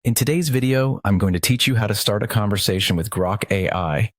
In today's video, I'm going to teach you how to start a conversation with Grok AI.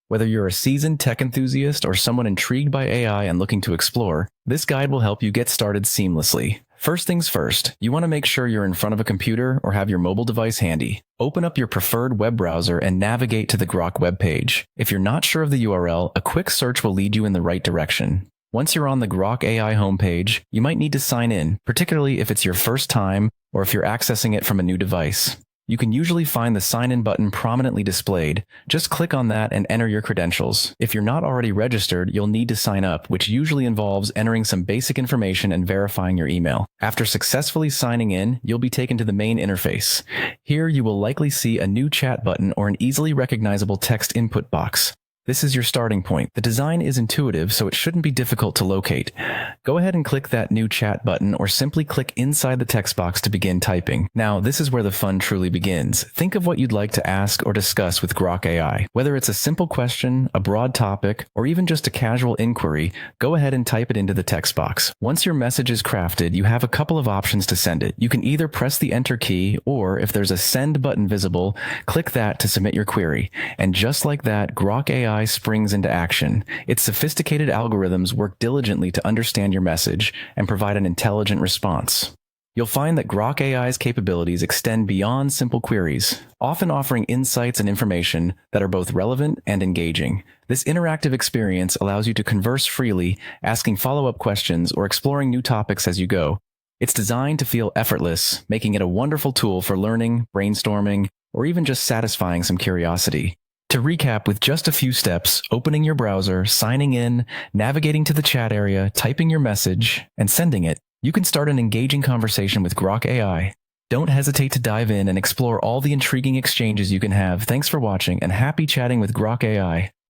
Whether you're a seasoned tech enthusiast or someone intrigued by AI and looking to explore, this guide will help you get started seamlessly. First things first, you want to make sure you're in front of a computer or have your mobile device handy. Open up your preferred web browser and navigate to the Grok webpage. If you're not sure of the URL, a quick search will lead you in the right direction. Once you're on the Grok AI homepage, you might need to sign in, particularly if it's your first time or if you're accessing it from a new device. You can usually find the sign in button prominently displayed. Just click on that and enter your credentials. If you're not already registered, you'll need to sign up, which usually involves entering some basic information and verifying your email. After successfully signing in, you'll be taken to the main interface. Here you will likely see a new chat button or an easily recognizable text input box. This is your starting point. The design is intuitive, so it shouldn't be difficult to locate. Go ahead and click that new chat button or simply click inside the text box to begin typing. Now, this is where the fun truly begins. Think of what you'd like to ask or discuss with Grok AI. Whether it's a simple question, a broad topic, or even just a casual inquiry, go ahead and type it into the text box. Once your message is crafted, you have a couple of options to send it. You can either press the enter key, or if there's a send button visible, click that to submit your query. And just like that, Grok AI springs into action. Its sophisticated algorithms work diligently to understand your message and provide an intelligent response. You'll find that Grok AI's capabilities extend beyond simple queries, often offering insights and information that are both relevant and engaging. This interactive experience allows you to converse freely, asking follow-up questions or exploring new topics as you go. It's designed to feel effortless, making it a wonderful tool for learning, brainstorming, or even just satisfying some curiosity. To recap with just a few steps, opening your browser, signing in, navigating to the chat area, typing your message, and sending it, you can start an engaging conversation with Grok AI. Don't hesitate to dive in and explore all the intriguing exchanges you can have. Thanks for watching and happy chatting with Grok AI.